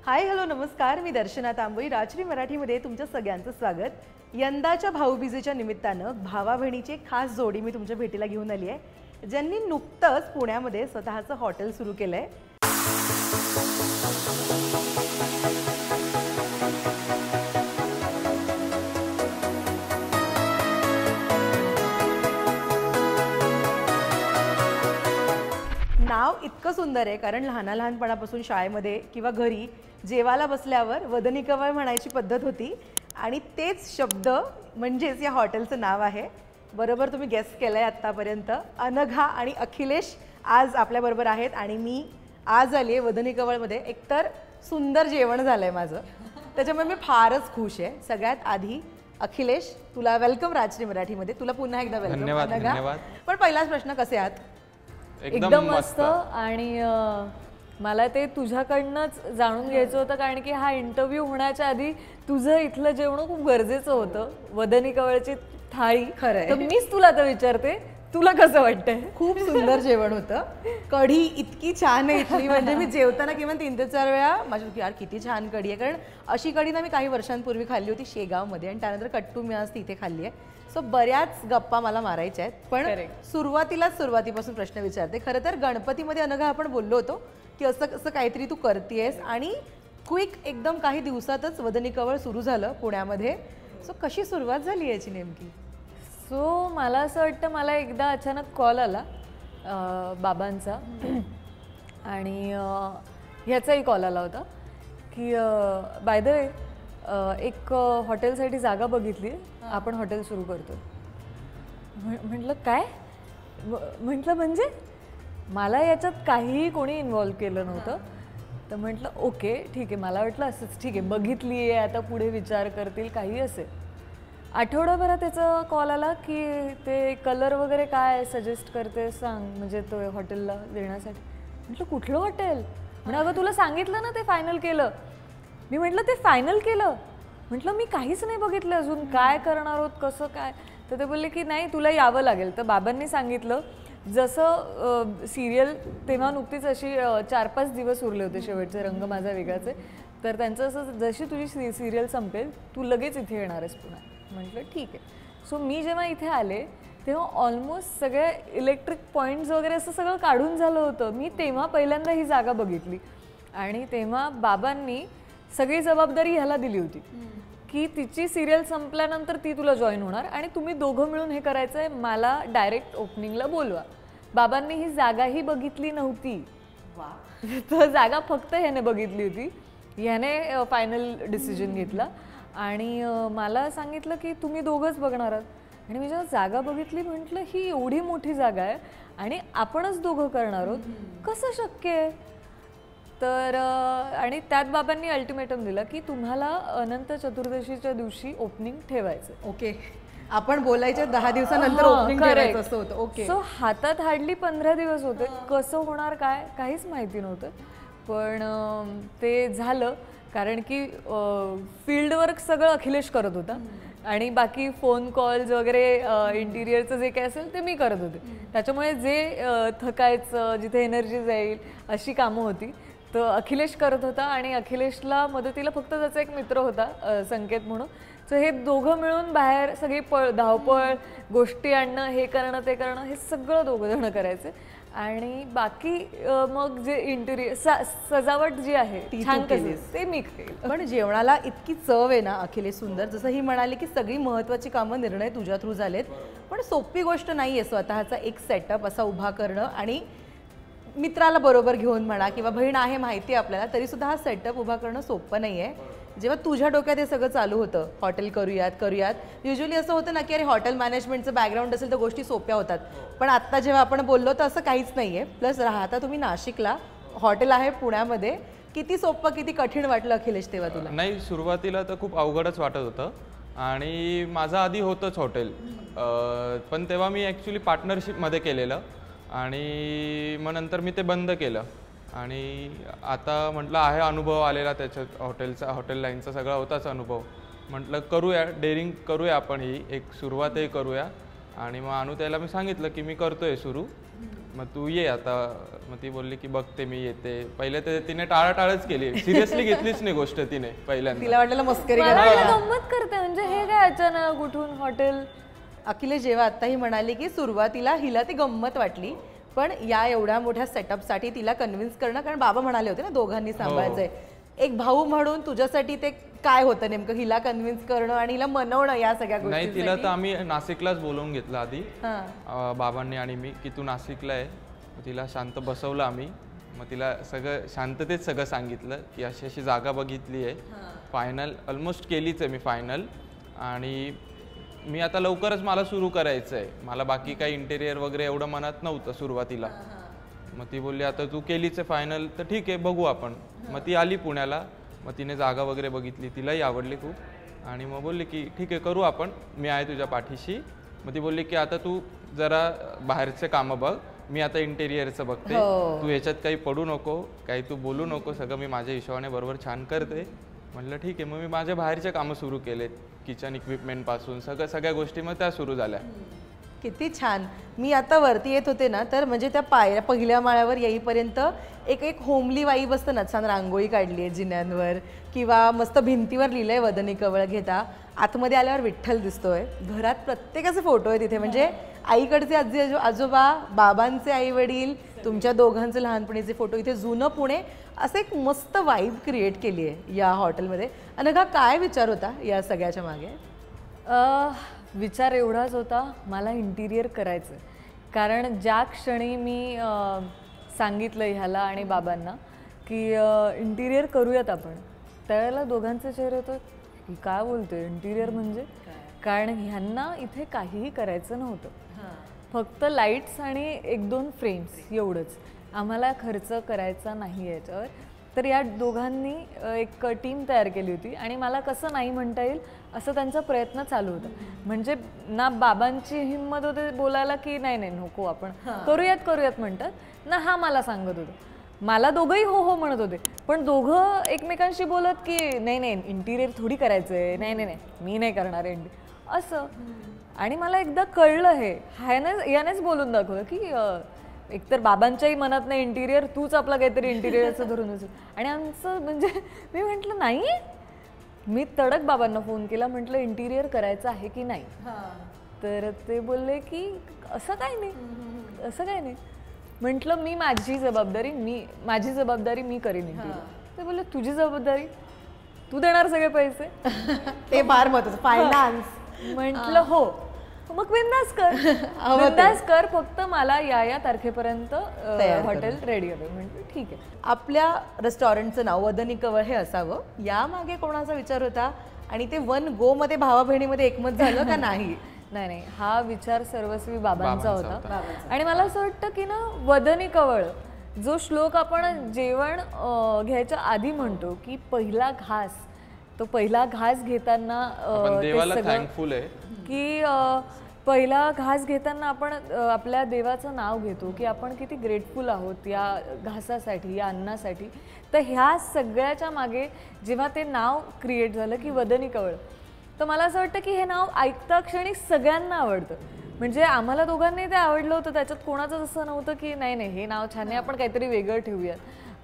Hi hello नमस्कार, मी दर्शना तांबोई. राजश्री मराठीमध्ये तुमच्या सगळ्यांचं स्वागत. यंदाच्या भाऊबीजेच्या निमित्तानं भावा बहिणीची एक खास जोडी मी तुमच्या भेटीला घेऊन आली आहे, ज्यांनी नुकतंच पुण्यामध्ये स्वतःचं हॉटेल सुरू केलंय. नाव इतकं सुंदर आहे कारण लहानपणापासून शाळेमध्ये किंवा घरी जेवायला बसल्यावर वदनी कवळ म्हणायची पद्धत होती आणि तेच शब्द म्हणजेच या हॉटेलचं नाव आहे. बरोबर तुम्ही गेस केलंय आत्तापर्यंत. अनघा आणि अखिलेश आज आपल्याबरोबर आहेत आणि मी आज आली आहे वदनी कवळमध्ये. एकतर सुंदर जेवण झालंय माझं, त्याच्यामुळे मी फारच खुश आहे. सगळ्यात आधी अखिलेश, तुला वेलकम राजश्री मराठीमध्ये. तुला पुन्हा एकदा वेलकम. धन्यवाद. पण पहिलाच प्रश्न, कसे आहात? एकदम मस्त. आणि मला ते तुझ्याकडनंच जाणून घ्यायचं होतं कारण की हा इंटरव्ह्यू होण्याच्या आधी तुझं इथलं जेवण खूप गरजेचं होतं. वदनी कवळची थाळी. खरंय. तर मीच तुला आता विचारते, तुला कसं वाटतंय? खूप सुंदर जेवण होतं. कढी इतकी छान आहे इथली, म्हणजे मी जेवताना किमान 3 ते 4 वेळा माझी यार किती छान कढी आहे. कारण अशी कढी ना मी काही वर्षांपूर्वी खाल्ली होती शेगावमध्ये आणि त्यानंतर कट्टू मी आज तिथे खाल्ली आहे. सो बऱ्याच गप्पा मला मारायच्या आहेत. पण सुरुवातीपासून प्रश्न विचारते. खरं तर गणपतीमध्ये अनघा आपण बोललो होतो की असं कसं काहीतरी तू करतेयस आणि क्विक एकदम काही दिवसातच वदनी कवळ सुरू झालं पुण्यामध्ये. सो कशी सुरुवात झाली याची नेमकी? सो मला असं वाटतं, मला एकदा अचानक कॉल आला बाबांचा आणि ह्याचाही कॉल आला होता की बाय द वे एक हॉटेलसाठी जागा बघितली, आपण हॉटेल सुरू करतो. म्हटलं काय? म्हटलं म्हणजे मला याच्यात काहीही कोणी इन्व्हॉल्व केलं नव्हतं. तर म्हटलं ओके ठीक आहे. मला वाटलं असंच ठीक आहे, बघितली आहे, आता पुढे विचार करतील, काही असेल. आठवडाभरात त्याचा कॉल आला की ते कलर वगैरे काय सजेस्ट करते सांग, म्हणजे तो हॉटेलला देण्यासाठी. म्हटलं कुठलं हॉटेल? म्हणजे अगं तुला सांगितलं ना ते फायनल केलं. मी म्हटलं ते फायनल केलं? म्हटलं मी काहीच नाही बघितलं अजून, काय करणार आहोत, कसं काय. तर ते बोलले की नाही तुला यावं लागेल. तर बाबांनी सांगितलं, जसं सिरियल तेव्हा नुकतीच अशी 4-5 दिवस उरले होते शेवटचे रंग माझा वेगळाचे. तर त्यांचं असं, जशी तुझी सिरियल संपेल तू लगेच इथे येणार आहेस पुन्हा. म्हटलं ठीक आहे. सो मी जेव्हा इथे आले तेव्हा ऑलमोस्ट सगळे इलेक्ट्रिक पॉईंट्स वगैरे असं सगळं काढून झालं होतं. मी तेव्हा पहिल्यांदा ही जागा बघितली आणि तेव्हा बाबांनी सगळी जबाबदारी ह्याला दिली होती की तिची सिरियल संपल्यानंतर ती तुला जॉईन होणार आणि तुम्ही दोघं मिळून हे करायचं आहे, मला डायरेक्ट ओपनिंगला बोलवा. बाबांनी ही जागाही बघितली नव्हती. तर जागा फक्त ह्याने बघितली होती. ह्याने फायनल डिसिजन घेतला आणि मला सांगितलं की तुम्ही दोघंच बघणार आहात. आणि मी जेव्हा जागा बघितली म्हटलं ही एवढी मोठी जागा आहे आणि आपणच दोघं करणार आहोत, कसं शक्य आहे? तर आणि त्यात बाबांनी अल्टिमेटम दिलं की तुम्हाला अनंत चतुर्दशीच्या दिवशी ओपनिंग ठेवायचं. ओके, आपण बोलायच्या 10 दिवसानंतर ओपनिंग करायचं असं होतं. ओके. सो हातात हार्डली 15 दिवस होते. कसं होणार काय काहीच माहिती नव्हतं. पण ते झालं कारण की फील्ड वर्क सगळं अखिलेश करत होता आणि बाकी फोन कॉल्स वगैरे इंटिरियरचं जे काय असेल ते मी करत होते. त्याच्यामुळे जे थकायचं, जिथे एनर्जी जाईल अशी कामं होती तर अखिलेश करत होता. आणि अखिलेशला मदतीला फक्त त्याचा एक मित्र होता संकेत म्हणून. सो हे दोघं मिळून बाहेर सगळी धावपळ, गोष्टी आणणं, हे करणं ते करणं, हे सगळं दोघं जण करायचे. आणि बाकी मग जे इंटिरियर सजावट जी आहे ती छान केलीस ते मी केलं. पण जेवणाला इतकी चव आहे ना अखिलेश, सुंदर. जसं ही म्हणाली की सगळी महत्त्वाची कामं निर्णय तुझ्या थ्रू झालेत. पण सोपी गोष्ट नाही आहे स्वतःचा एक सेटअप असा उभा करणं. आणि मित्राला बरोबर घेऊन म्हणा किंवा बहीण आहे माहिती आहे आपल्याला, तरीसुद्धा हा सेटअप उभा करणं सोपं नाही आहे. जेव्हा तुझ्या डोक्यात हे सगळं चालू होतं, हॉटेल करूयात, युजली असं होतं ना की अरे हॉटेल मॅनेजमेंटचं बॅकग्राऊंड असेल तर गोष्टी सोप्या होतात. पण आत्ता जेव्हा आपण बोललो तर असं काहीच नाही आहे. प्लस राहता तुम्ही नाशिकला, हॉटेल आहे पुण्यामध्ये. किती सोपं किती कठीण वाटलं अखिलेश तेव्हा तुला? नाही, सुरुवातीला तर खूप अवघडच वाटत होतं आणि माझं आधी होतंच हॉटेल. पण तेव्हा मी ॲक्च्युली पार्टनरशिपमध्ये केलेलं आणि मग नंतर मी ते बंद केलं. आणि आता म्हटलं आहे अनुभव आलेला त्याच्यात, हॉटेल लाईनचा सगळा होताच अनुभव. म्हटलं करूया, डेअरिंग करूया आपण, ही एक सुरुवातही करूया आणि मग अनुताईला मी सांगितलं की मी करतोय सुरू, मग तू ये आता. मग ती बोलली की बघते मी येते. पहिले ते तिने टाळाटाळच केली, सिरियसली घेतलीच नाही गोष्ट तिने पहिल्यांदा. तिला वाटलं मस्करी मला करते. वाटलं गंमत करते, म्हणजे हे काय अचानक उठून हॉटेल. अखिलेश जेव्हा आता ही म्हणाली की सुरुवातीला हिला ती गंमत वाटली, पण या एवढ्या मोठ्या सेटअपसाठी तिला कन्व्हिन्स करणं, कारण बाबा म्हणाले होते ना दोघांनी सांभाळायचंय, एक भाऊ म्हणून तुझ्यासाठी ते काय होतं नेमकं, हिला कन्व्हिन्स करणं आणि हिला मनवणं या सगळ्या गोष्टी? नाही, तिला तर आम्ही नाशिकलाच बोलवून घेतलं आधी बाबांनी आणि मी, की तू नाशिकला आहे. तिला शांत बसवलं आम्ही. मग तिला सगळं शांततेत सगळं सांगितलं की अशी अशी जागा बघितली आहे, फायनल ऑलमोस्ट केलीच आहे मी फायनल, आणि मी आता लवकरच मला सुरू करायचं आहे. मला बाकी काही इंटेरियर वगैरे एवढं मनात नव्हतं सुरुवातीला. मग ती बोलली आता तू केलीच आहे फायनल तर ठीक आहे बघू आपण. मग ती आली पुण्याला, मग तिने जागा वगैरे बघितली, तिलाही आवडली खूप, आणि मग बोलली की ठीक आहे करू आपण, मी आहे तुझ्या पाठीशी. मग ती बोलली की आता तू जरा बाहेरचे कामं बघ, मी आता इंटेरियरचं बघते, तू ह्याच्यात काही पडू नको, काही तू बोलू नको, सगळं मी माझ्या हिशोबाने बरोबर छान करते. म्हटलं ठीक आहे. मग मी माझ्या बाहेरचे कामं सुरू केलेत, किचन इक्विपमेंटपासून सगळ्या गोष्टी मग त्या सुरू झाल्या. किती छान. मी आता वरती येत होते ना, तर म्हणजे त्या पायऱ्या पहिल्या माळ्यावर येईपर्यंत एक एक होमली वाईब असतं ना, छान रांगोळी काढली आहे जिन्यांवर, किंवा मस्त भिंतीवर लिहिलंय वदनी कवळ घेता. आतमध्ये आल्यावर विठ्ठल दिसतोय. घरात प्रत्येकाचे फोटो आहे तिथे, म्हणजे आईकडचे आजी आजोबा, बाबांचे आई वडील, तुमच्या दोघांचे लहानपणीचे फोटो, इथे जुनं पुणे, असं एक मस्त वाईब क्रिएट केली आहे या हॉटेलमध्ये. अनघा, काय विचार होता या सगळ्याच्या मागे? विचार एवढाच होता, मला इंटिरियर करायचं. कारण ज्या क्षणी मी सांगितलं ह्याला आणि बाबांना की इंटिरियर करूयात आपण, त्यावेळेला दोघांचे चेहरे होतं की काय बोलतोय इंटिरियर म्हणजे. कारण ह्यांना इथे काहीही करायचं नव्हतं, फक्त लाईट्स आणि 1-2 फ्रेम्स एवढंच. आम्हाला खर्च करायचा नाही याच्यावर. तर या दोघांनी एक टीम तयार केली होती, आणि मला कसं नाही म्हणता येईल असं त्यांचा प्रयत्न चालू होता. म्हणजे ना बाबांची हिंमत होते बोलायला की नाही नाही नको आपण करूयात म्हणतात, ना हा मला सांगत होता. मला दोघंही हो हो म्हणत होते, पण दोघं एकमेकांशी बोलत की नाही नाही इंटिरियर थोडी करायचं आहे, नाही नाही नाही मी नाही करणार असं. आणि मला एकदा कळलं हे यानेच बोलून दाखवलं की एकतर बाबांच्याही मनात नाही इंटिरियर, तूच आपला काहीतरी इंटिरियरचं धरून असेल. आणि आमचं म्हणजे मी म्हटलं नाही, मी तडक बाबांना फोन केला, म्हटलं इंटिरियर करायचं आहे की नाही. तर ते बोलले की असं काय नाही. म्हटलं मी माझी जबाबदारी मी करीन इंटिरियर. ते बोलले तुझी जबाबदारी, तू देणार सगळे पैसे. ते फार महत्वाचं, फायनान्स. म्हटलं हो, मग बिंदास कर, फक्त मला या तारखेपर्यंत हॉटेल रेडी हवे. म्हटलं ठीक आहे. आपल्या रेस्टॉरंटचं नाव वदनी कवळ हे असावं, यामागे कोणाचा विचार होता? आणि ते 1 गो मध्ये भावा बहिणीमध्ये एकमत झालं का नाही? नाही, हा विचार सर्वस्वी बाबांचा होता. आणि मला असं वाटतं की ना, वदनी कवळ जो श्लोक आपण जेवण घ्यायच्या आधी म्हणतो की पहिला घास घेताना देवाला थँकफुल आहे की पहिला घास घेताना आपण आपल्या देवाचं नाव घेतो की आपण किती ग्रेटफुल आहोत या घासासाठी, या अन्नासाठी. तर ह्या सगळ्याच्या मागे जेव्हा ते नाव क्रिएट झालं की वदनी कवळ, तर मला असं वाटतं की हे नाव ऐकता क्षणी सगळ्यांना आवडतं. म्हणजे आम्हाला दोघांनी ते आवडलं होतं, त्याच्यात कोणाचं असं नव्हतं की नाही हे नाव छान आहे, आपण काहीतरी वेगळं ठेवूयात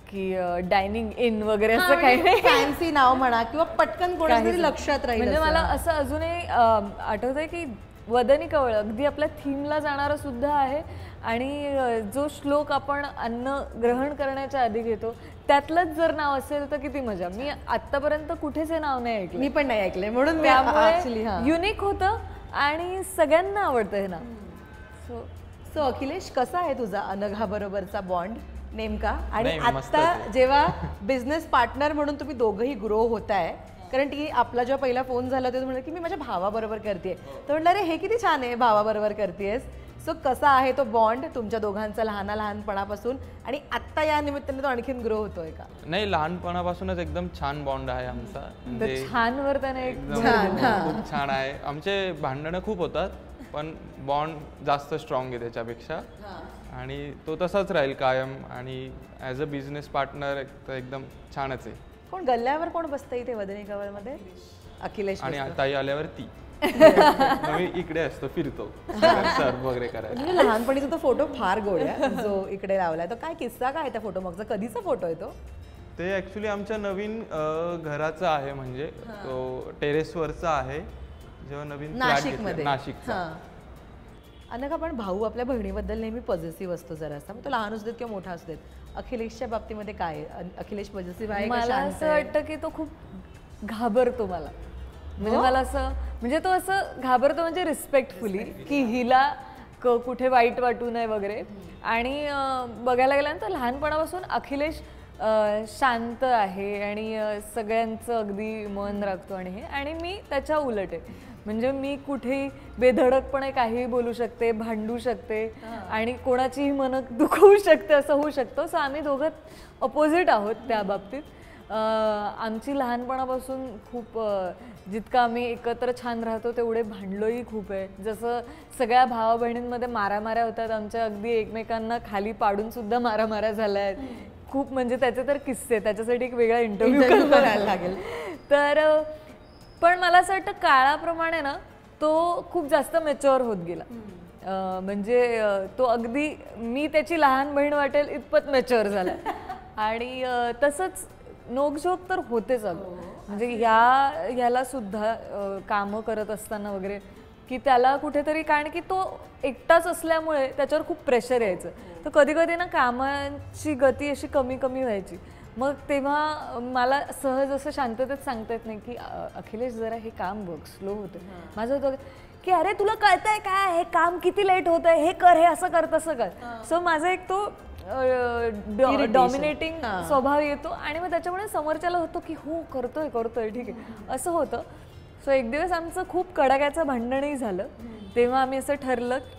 की डायनिंग इन वगैरे असं काही नाही. फॅन्सी नाव म्हणा किंवा पटकन कोणातरी लक्षात राहील. म्हणजे मला असं अजूनही आठवतंय की वदनी कवळ अगदी आपल्या थीमला जाणारं सुद्धा आहे. आणि जो श्लोक आपण अन्न ग्रहण करण्याच्या आधी घेतो त्यातलंच जर नाव असेल तर किती मजा. मी आतापर्यंत कुठेच हे नाव नाही ऐकलं. मी पण नाही ऐकलंय, म्हणून युनिक होतं आणि सगळ्यांना आवडतं हे नाव. सो अखिलेश, कसा आहे तुझा अनघा बरोबरचा बॉन्ड नेमका? आणि आता जेव्हा बिझनेस पार्टनर म्हणून तुम्ही दोघंही ग्रो होताय, कारण ती आपला जेव्हा पहिला फोन झाला ते म्हणलं की मी माझ्या भावाबरोबर करते, तर म्हटलं अरे हे किती छान आहे, भावाबरोबर करतेस. सो कसा आहे तो बॉन्ड तुमच्या दोघांचा लहानपणापासून, आणि आत्ता या निमित्ताने तो आणखीन ग्रो होतोय का? नाही, लहानपणापासूनच एकदम छान बॉन्ड आहे आमचा. छान वर्तन खूप छान आहे. आमचे भांडणं खूप होतात, पण बॉन्ड जास्त स्ट्रॉंग आहे त्याच्यापेक्षा, आणि तो तसाच राहील कायम. आणि ॲज अ बिझनेस पार्टनर एकदम छानच आहे. कोण गल्ल्यावर कोण बसतं इथे वदनी कवळमध्ये? अखिलेश. आणि ताई आल्यावर ती. मग मी इकडे असतो, फिरतो सर्व वगैरे करायला. म्हणजे लहानपणीचा तो फोटो फार गोड आहे जो इकडे लावलाय. तो काय किस्सा काय त्या फोटो मागचा, कधीचा फोटो आहे तो? ते ॲक्च्युली आमच्या नवीन घराचं आहे, म्हणजे तो टेरेसवरचा आहे जेव्हा नवीन फ्लॅट नाशिकमध्ये. नाशिकचा. अनघा, पण भाऊ आपल्या बहिणीबद्दल नेहमी पॉझिटिव्ह असतो जरासा, मग तो लहान असू देत किंवा मोठा असू देत. अखिलेशच्या बाबतीमध्ये काय आहे? अखिलेश पॉझिटिव्ह आहे का मला शांत असं आहे? वाटतं की तो खूप घाबरतो मला. म्हणजे मला असं, म्हणजे तो असं घाबरतो म्हणजे रिस्पेक्टफुली, की हिला कुठे वाईट वाटू नये वगैरे. आणि बघायला गेल्यानंतर लहानपणापासून अखिलेश शांत आहे आणि सगळ्यांचं अगदी मन राखतो आणि हे. आणि मी त्याच्या उलट आहे, म्हणजे मी कुठेही बेधडकपणे काहीही बोलू शकते, भांडू शकते आणि कोणाचीही मन दुखवू शकते, असं होऊ शकतं. सो आम्ही दोघं अपोजिट आहोत त्या बाबतीत. आमची लहानपणापासून खूप जितकं आम्ही एकत्र छान राहतो तेवढे भांडलोही खूप आहे. जसं सगळ्या भावा बहिणींमध्ये मारामाऱ्या होतात आमच्या, अगदी एकमेकांना खाली पाडून सुद्धा मारामाऱ्या झाल्या आहेत खूप. म्हणजे त्याचे तर किस्से, त्याच्यासाठी एक वेगळा इंटरव्ह्यू करायला लागेल. तर पण मला असं वाटतं काळाप्रमाणे ना तो खूप जास्त मॅच्युअर होत गेला. म्हणजे तो अगदी मी त्याची लहान बहीण वाटेल इतपत मॅच्युअर झाला. आणि तसंच नोकझोक तर होतेच अगं. म्हणजे ह्याला सुद्धा कामं करत असताना वगैरे, की त्याला कुठेतरी, कारण की तो एकटाच असल्यामुळे त्याच्यावर खूप प्रेशर यायचं. तर कधी कधी ना कामाची गती अशी कमी कमी व्हायची. मग तेव्हा मला सहज असं शांततेत सांगता येत नाही की अखिलेश जरा हे काम बघ, स्लो होतं. माझं होतं की अरे तुला कळतंय काय, हे काम किती लेट होत आहे, हे कर, हे असं कर, तसं कर. सो माझा एक तो डॉमिनेटिंग स्वभाव येतो आणि मग त्याच्यामुळे समोरच्याला होतो की हो करतोय करतोय ठीक आहे असं होतं. सो एक दिवस आमचं खूप कडाक्याचं भांडणही झालं. तेव्हा आम्ही असं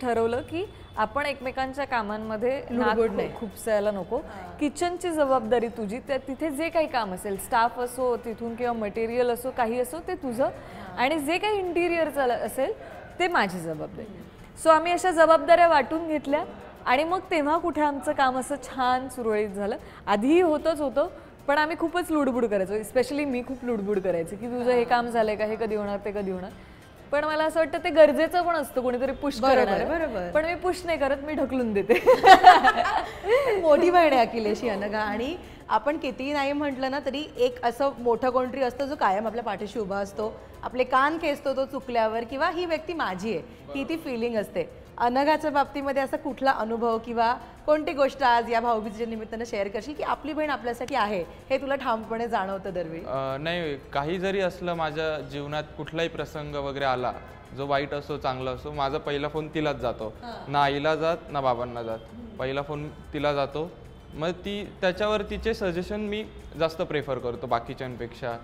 ठरवलं की आपण एकमेकांच्या कामांमध्ये खुपसायला नको. किचनची जबाबदारी तुझी, त्या तिथे जे काही काम असेल, स्टाफ असो तिथून किंवा मटेरियल असो, काही असो ते तुझं, आणि जे काही इंटिरियरचं असेल ते माझी जबाबदारी. सो आम्ही अशा जबाबदाऱ्या वाटून घेतल्या आणि मग तेव्हा कुठे आमचं काम असं छान सुरळीत झालं. आधीही होतं, पण आम्ही खूपच लुडबुड करायचो. स्पेशली मी खूप लुडबुड करायचे की तुझं हे काम झालंय का, हे कधी होणार, ते कधी होणार. पण मला असं वाटतं ते गरजेचं पण असतं, कोणीतरी पुश करणार. बरोबर. पण मी पुश नाही करत, मी ढकलून देते. मोठी बहीण आहे अखिलेश अनघा. आणि आपण कितीही नाही म्हटलं ना तरी एक असं मोठं कोणतरी असतं जो कायम आपल्या पाठीशी उभा असतो, आपले कान खेचतो तो चुकल्यावर, किंवा ही व्यक्ती माझी आहे ही ती फिलिंग असते. अनघाच्या बाबतीमध्ये असा कुठला अनुभव किंवा कोणती गोष्ट आज या भाऊबीजेच्या निमित्तानं शेअर करशील की आपली बहीण आपल्यासाठी आहे हे तुला ठामपणे जाणवतं दरवेळी? नाही, काही जरी असलं माझ्या जीवनात, कुठलाही प्रसंग वगैरे आला, जो वाईट असो चांगला असो, माझा पहिला फोन तिलाच जातो. ना आईला जात ना बाबांना जात, पहिला फोन तिला जातो. मग त्याच्यावर तिचे सजेशन मी जास्त प्रेफर करतो बाकीच्यांपेक्षा,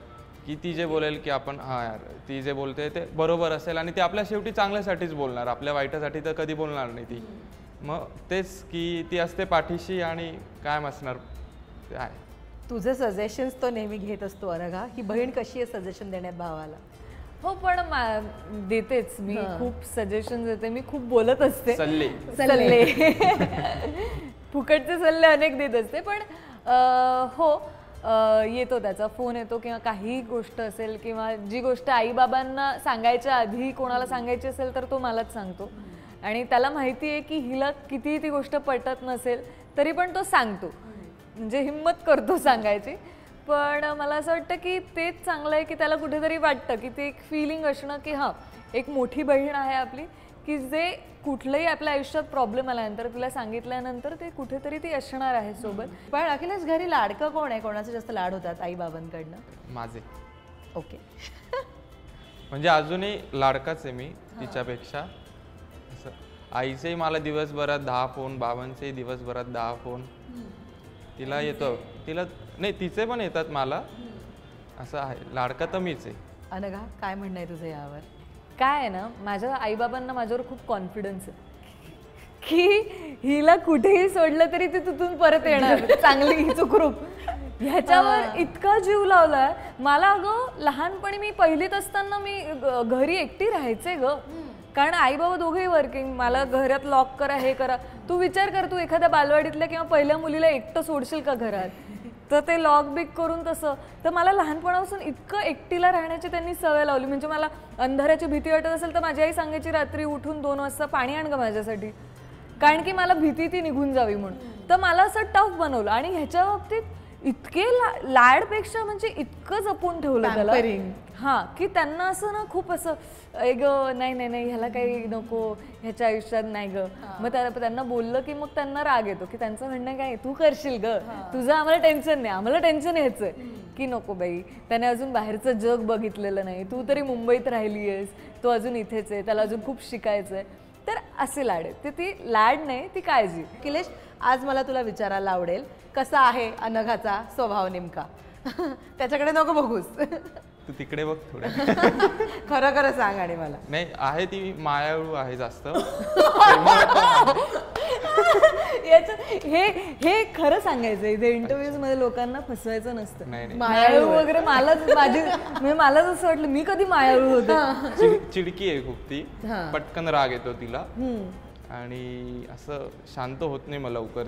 की ती जे बोलेल की आपण हां यार ती जे बोलते ते बरोबर असेल आणि ती आपल्या शेवटी चांगल्यासाठीच बोलणार, आपल्या वाईटासाठी तर कधी बोलणार नाही ती. मग तेच की ती असते पाठीशी आणि कायम असणार ते आहे. तुझे सजेशन्स तो नेहमी घेत असतो अनघा. ही बहीण कशी आहे सजेशन देण्यात भावाला? हो, पण देतेच मी खूप सजेशन देते, मी खूप बोलत असते, सल्ले फुकटचे सल्ले अनेक देत असते. पण हो, येतो त्याचा फोन येतो किंवा काही गोष्ट असेल किंवा जी गोष्ट आईबाबांना सांगायच्या आधी कोणाला सांगायची असेल तर तो मलाच सांगतो. आणि त्याला माहिती आहे की हिला किती ती गोष्ट पटत नसेल तरी पण तो सांगतो, म्हणजे हिम्मत करतो सांगायची. पण मला असं वाटतं की तेच चांगलं आहे की त्याला कुठेतरी वाटतं की ते एक फिलिंग असणं की हां एक मोठी बहीण आहे आपली, की जे कुठलंही आपल्या आयुष्यात प्रॉब्लेम आल्यानंतर तिला सांगितल्यानंतर ते कुठेतरी ती असणार आहे सोबत. पण अखिलेश घरी लाडकं कोण आहे? कोणाचे जास्त लाड होतात आई बाबांकडनं? माझे. ओके. म्हणजे अजूनही लाडकाच आहे मी तिच्यापेक्षा. असं आईचेही मला दिवसभरात 10 फोन, बाबांचेही दिवसभरात 10 फोन. तिला येतो, तिला नाही तिचे पण येतात मला. असं आहे, लाडका तर मीच आहे. अनघा, काय म्हणणं आहे तुझं यावर? काय आहे ना, माझ्या आईबाबांना माझ्यावर खूप कॉन्फिडन्स आहे की हिला कुठेही सोडलं तरी ती तिथून परत येणार चांगली सुखरूप. ह्याच्यावर इतका जीव लावलाय मला. अगं लहानपणी मी पहिलीत असताना मी घरी एकटी राहायचे ग, कारण आई बाबा दोघेही वर्किंग. मला घरात लॉक करा, हे करा. तू विचार कर, तू एखाद्या बालवाडीतल्या किंवा पहिल्या मुलीला एकटं सोडशील का घरात? तर ते लॉक बिक करून तसं. तर मला लहानपणापासून इतकं एकटीला राहण्याची त्यांनी सवय लावली. म्हणजे मला अंधाराची भीती वाटत असेल तर माझी आई सांगायची रात्री उठून 2 वाजता पाणी आण ग माझ्यासाठी, कारण की मला भीती ती निघून जावी म्हणून. तर मला असं टफ बनवलं आणि ह्याच्या बाबतीत इतके लाडपेक्षा म्हणजे इतकं जपून ठेवलं त्याला. हा, की त्यांना असं ना खूप असं ग नाही नाही नाही ह्याला काही नको, ह्याच्या आयुष्यात नाही ग. मग त्यांना बोललं की मग त्यांना राग येतो, की त्यांचं म्हणणं काय तू करशील ग, तुझं आम्हाला टेन्शन नाही, आम्हाला टेन्शन ह्याचंय. की नको बाई, त्याने अजून बाहेरचं जग बघितलेलं नाही, तू तरी मुंबईत राहिली आहेस, तो अजून इथेच आहे, त्याला अजून खूप शिकायचंय. तर असे लाड आहेत. ते ती लाड नाही, ती काळजी. अखिलेश, आज मला तुला विचारायला आवडेल, कसा आहे अनघाचा स्वभाव नेमका? त्याच्याकडे नको बघूस, तू तिकडे बघ थोडे. खरं खरं सांग. आणि मला नाही आहे, ती मायाळू आहे जास्त. हे खरं सांगायचं इथे इंटरव्ह्यूज मध्ये लोकांना फसवायचं नसतं. नाही, नाही. मायाळू वगैरे मलाच असं वाटलं मी कधी मायाळू होते. चिडकी आहे खूप ती, पटकन राग येतो तिला आणि असं शांत होत नाही मला लवकर.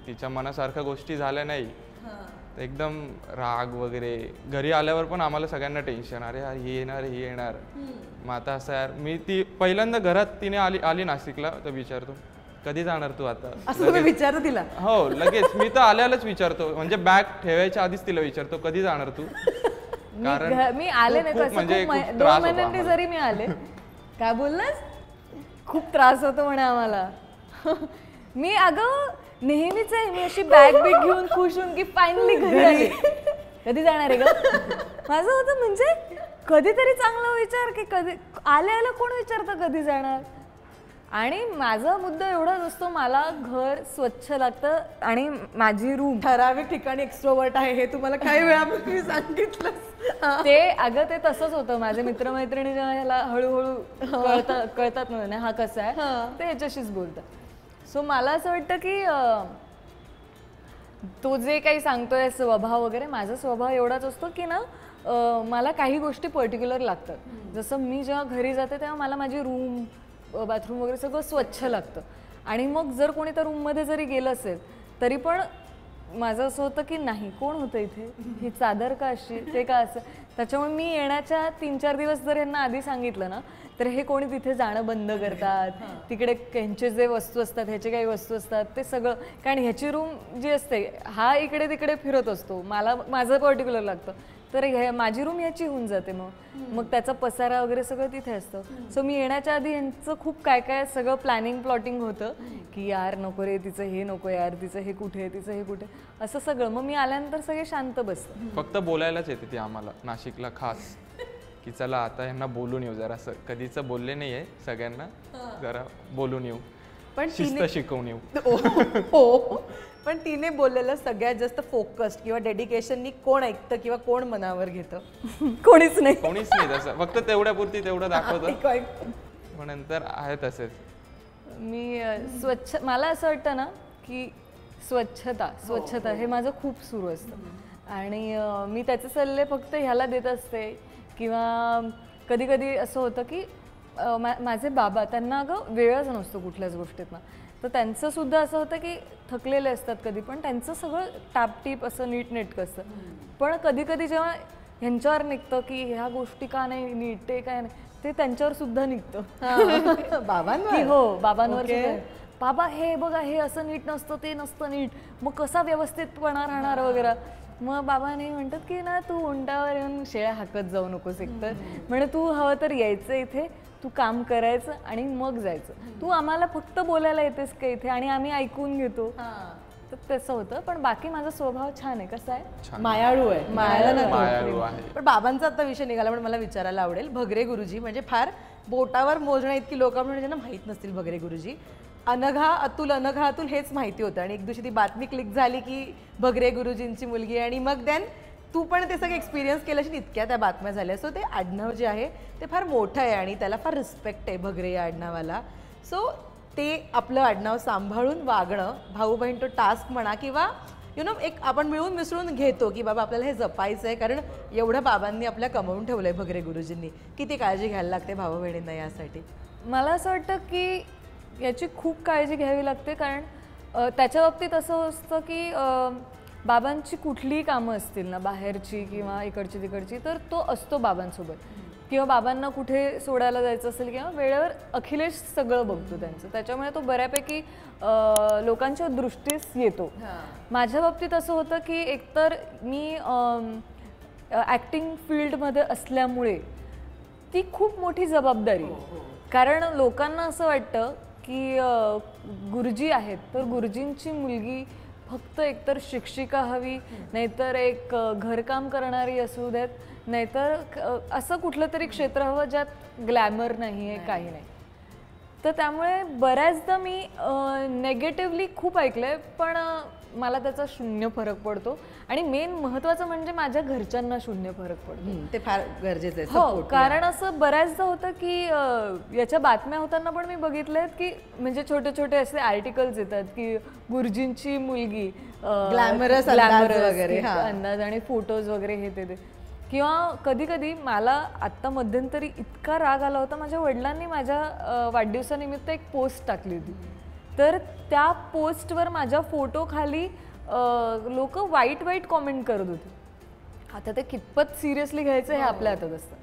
तिच्या मनासारख्या गोष्टी झाल्या नाही एकदम राग वगैरे. घरी आल्यावर पण आम्हाला सगळ्यांना टेन्शन, अरे यार ही येणार ही येणार. मग आता असं यार, मी ती पहिल्यांदा घरात तिने आली नाशिकला तर विचारतो कधी जाणार तू आता, असं विचारतो तिला. हो लगेच, मी तर आल्यालाच विचारतो, म्हणजे बॅग ठेवायच्या आधीच तिला विचारतो कधी जाणार तू. कारण मी आले नाही तसं म्हणजे 2 महिन्यांनी जरी मी आले. काय बोललास? खूप त्रास होतो म्हणे आम्हाला. मी अगं नेहमीच आहे, मी अशी बॅग बिग घेऊन खुश होऊन की फायनली घरी आली. कधी जाणार आहे ग माझं होतं. म्हणजे कधीतरी चांगला विचार की कधी आले कोण विचारतं कधी जाणार. आणि माझा मुद्दा एवढाच असतो, मला घर स्वच्छ लागतं आणि माझी रूम ठराविक ठिकाणी एक्स्ट्रोवर्ट आहे हे तुम्हाला काही वेळापूर्वी सांगितलं. ते अगं ते तसंच होतं. माझे मित्रमैत्रिणी जेव्हा ह्याला हळूहळू कळतात ना हा कसा आहे, ते ह्याच्याशीच बोलतात. सो मला असं वाटतं की तो जे काही सांगतोय स्वभाव वगैरे, माझा स्वभाव एवढाच असतो की ना मला काही गोष्टी पर्टिक्युलर लागतात. जसं मी जेव्हा घरी जाते तेव्हा मला माझी रूम बाथरूम वगैरे सगळं स्वच्छ लागतं. आणि मग जर कोणी त्या रूममध्ये जरी गेलं असेल तरी पण माझं असं होतं की नाही कोण होतं इथे, ही चादर का अशी, ते का असं. त्याच्यामुळे मी येण्याच्या 3-4 दिवस जर यांना आधी सांगितलं ना तर हे कोणी तिथे जाणं बंद करतात. तिकडे ह्यांचे जे वस्तू असतात, ह्याचे काही वस्तू असतात ते सगळं, कारण ह्याची रूम जी असते हा इकडे तिकडे फिरत असतो, मला माझं पर्टिक्युलर लागतं. तर माझी रूम ह्याची होऊन जाते. मग त्याचा पसारा वगैरे सगळं तिथे असतं. सो मी येण्याच्या आधी यांचं खूप काय काय सगळं प्लॅनिंग प्लॉटिंग होतं की यार नको रे तिचं हे नको, यार तिचं हे कुठे, तिचं हे कुठे, असं सगळं. मग मी आल्यानंतर सगळे शांत बसतं. फक्त बोलायलाच येते ती आम्हाला नाशिकला खास, की चला आता यांना बोलून येऊ जरा. असं कधीच बोलले नाहीये सगळ्यांना, जरा बोलून येऊ, पण शिस्त शिकवून येऊ. हो, पण तिने बोललेलं सगळ्यात जास्त फोकस्ड किंवा डेडिकेशननी कोण ऐकतं किंवा कोण मनावर घेतं? कोणीच नाही. कोणीच नाही तसं, फक्त तेवढ्यापुरती तेवढं दाखवतं, पण नंतर आहे तसेच. मी स्वच्छ, मला असं वाटतं ना की स्वच्छता हे माझं खूप सुरू असतं. आणि मी त्याचे सल्ले फक्त ह्याला देत असते. किंवा कधी कधी असं होतं की माझे बाबा, त्यांना अगं वेळच नसतो कुठल्याच गोष्टीत ना, तर त्यांचं सुद्धा असं होतं की थकलेले असतात कधी, पण त्यांचं सगळं टापटीप असं नीटनेटकं असतं. पण कधी कधी जेव्हा ह्यांच्यावर निघतं की ह्या गोष्टी का नाही नीट, ते काय नाही, ते त्यांच्यावर सुद्धा निघतं. बाबांवर? हो, बाबांवर सुद्धा. बाबा हे बघा हे असं नीट नसतं, ते नसतं नीट, मग कसा व्यवस्थितपणा राहणार वगैरे. मग बाबाने म्हणतात की ना तू उंटावर येऊन शेळ्या हाकत जाऊ नकोस एकतर, म्हणजे तू हवं तर यायचं इथे, तू काम करायचं आणि मग जायचं. तू आम्हाला फक्त बोलायला येतेस का इथे आणि आम्ही ऐकून घेतो. तर तसं होतं. पण बाकी माझा स्वभाव छान आहे. कसा आहे? मायाळू आहे. मायाळू आहे. पण बाबांचा आता विषय निघाला, पण मला विचारायला आवडेल, भगरे गुरुजी म्हणजे फार बोटावर मोजण्या इतकी लोक म्हणजे ज्यांना माहीत नसतील भगरे गुरुजी. अनघा अतुल हेच माहिती होतं आणि एक दिवशी ती बातमी क्लिक झाली की भगरे गुरुजींची मुलगी, आणि मग देन तू पण ते सगळं एक्सपिरियन्स केलं अशी इतक्या त्या बातम्या झाल्या. सो ते आडनाव जे आहे ते फार मोठं आहे आणि त्याला फार रिस्पेक्ट आहे भगरे या आडनावाला. सो ते आपलं आडनाव सांभाळून वागणं, भाऊ बहीण तो टास्क म्हणा किंवा एक आपण मिळून मिसळून घेतो की बाबा आपल्याला हे जपायचं आहे, कारण एवढं बाबांनी आपल्या कमवून ठेवलं आहे भगरे गुरुजींनी. किती काळजी घ्यायला लागते भाऊ बहिणींना यासाठी? मला असं वाटतं की याची खूप काळजी घ्यावी लागते, कारण त्याच्या बाबतीत असं असतं की बाबांची कुठलीही कामं असतील ना बाहेरची किंवा इकडची तिकडची तर तो असतो बाबांसोबत किंवा बाबांना कुठे सोडायला जायचं असेल किंवा वेळेवर अखिलेश सगळं बघतो त्यांचं त्याच्यामुळे तो बऱ्यापैकी लोकांच्या दृष्टीस येतो. माझ्या बाबतीत असं होतं की एकतर मी ॲक्टिंग फील्डमध्ये असल्यामुळे ती खूप मोठी जबाबदारी कारण लोकांना असं वाटतं की गुरुजी आहेत तर गुरुजींची मुलगी फक्त एकतर शिक्षिका हवी नाहीतर एक घरकाम करणारी असू देत नाहीतर असं कुठलं तरी क्षेत्र हवं ज्यात ग्लॅमर नाही आहे काही नाही. तर त्यामुळे बऱ्याचदा मी नेगेटिव्हली खूप ऐकलंय पण मला त्याचा शून्य फरक पडतो आणि मेन महत्त्वाचं म्हणजे माझ्या घरच्यांना शून्य फरक पडतो. ते फार गरजेचं आहे. हो कारण असं बऱ्याचदा होतं की याच्या बातम्या होताना पण मी बघितल्यात की म्हणजे छोटे छोटे असे आर्टिकल्स येतात की गुरुजींची मुलगी ग्लॅमरस वगैरे अंदाज आणि फोटोज वगैरे हे ते किंवा कधी कधी मला आत्ता मध्यंतरी इतका राग आला होता माझ्या वडिलांनी माझ्या वाढदिवसानिमित्त एक पोस्ट टाकली होती तर त्या पोस्टवर माझ्या फोटो खाली लोक वाईट कॉमेंट करत होते. आता ते कितपत सिरियसली घ्यायचं हे आपल्या हातात असतं